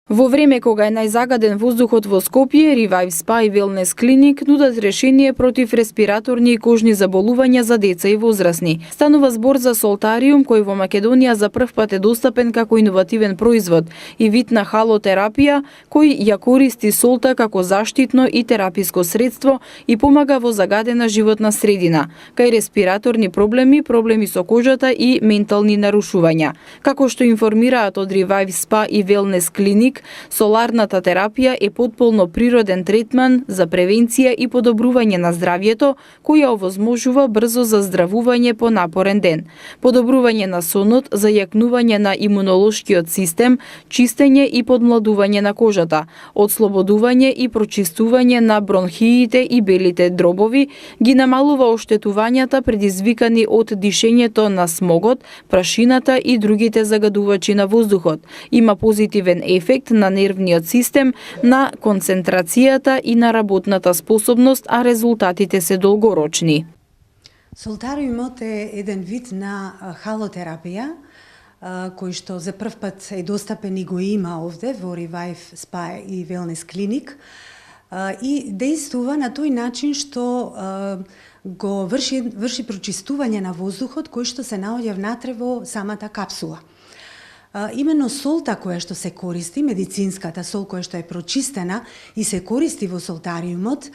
Во време кога е најзагаден воздухот во Скопје, Revive Spa и Wellness Clinic нудат решение против респираторни и кожни заболувања за деца и возрастни. Станува збор за Soltarium, кој во Македонија за прв пат е достапен како иновативен производ и вид на халотерапија, кој ја користи солта како заштитно и тераписко средство и помага во загадена животна средина, кај респираторни проблеми, проблеми со кожата и ментални нарушувања. Како што информираат од Revive Spa и Wellness Clinic, соларната терапија е потполно природен третман за превенција и подобрување на здравјето, која овозможува брзо заздравување по напорен ден, подобрување на сонот, зајакнување на имунолошкиот систем, чистење и подмладување на кожата, одслободување и прочистување на бронхиите и белите дробови, ги намалува оштетувањата предизвикани од дишењето на смогот, прашината и другите загадувачи на воздухот. Има позитивен ефект на нервниот систем, на концентрацијата и на работната способност, а резултатите се долгорочни. Солтариумот е еден вид на халотерапија, кој што за прв пат е достапен и го има овде во Revive Spa и Wellness Clinic и действува на тој начин што го врши прочистување на воздухот кој што се наоѓа внатре во самата капсула. Именно солта која што се користи, медицинската сол која што е прочистена и се користи во солтариумот,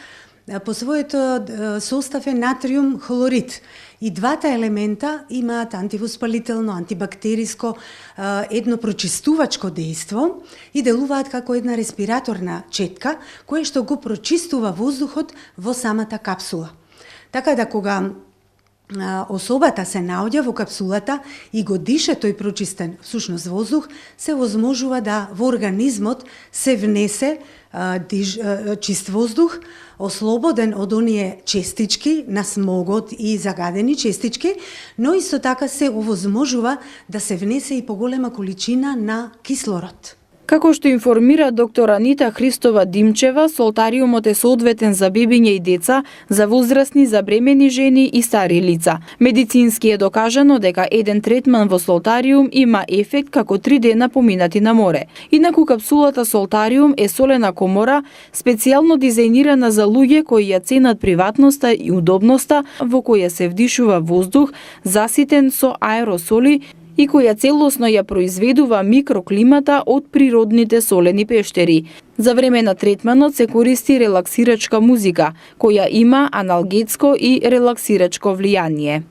по својот состав е натриум хлорид. И двата елемента имаат антивоспалително, антибактериско, едно прочистувачко дејство и делуваат како една респираторна четка која што го прочистува воздухот во самата капсула. Така да кога особата се наоѓа во капсулата и го дише тој прочистен всушност воздух, се возможува да во организмот се внесе чист воздух, ослободен од оние честички на смогот и загадени честички, но исто така се овозможува да се внесе и поголема количина на кислород. Како што информира доктор Анита Христова Димчева, солтариумот е соодветен за бебиња и деца, за возрастни, за бремени жени и стари лица. Медицински е докажано дека еден третман во солтариум има ефект како 3 дена поминати на море. Инаку капсулата солтариум е солена комора, специјално дизајнирана за луѓе кои ја ценат приватноста и удобноста, во која се вдишува воздух заситен со аеросоли и која целосно ја произведува микроклимата од природните солени пештери. За време на третманот се користи релаксирачка музика, која има аналгетско и релаксирачко влијание.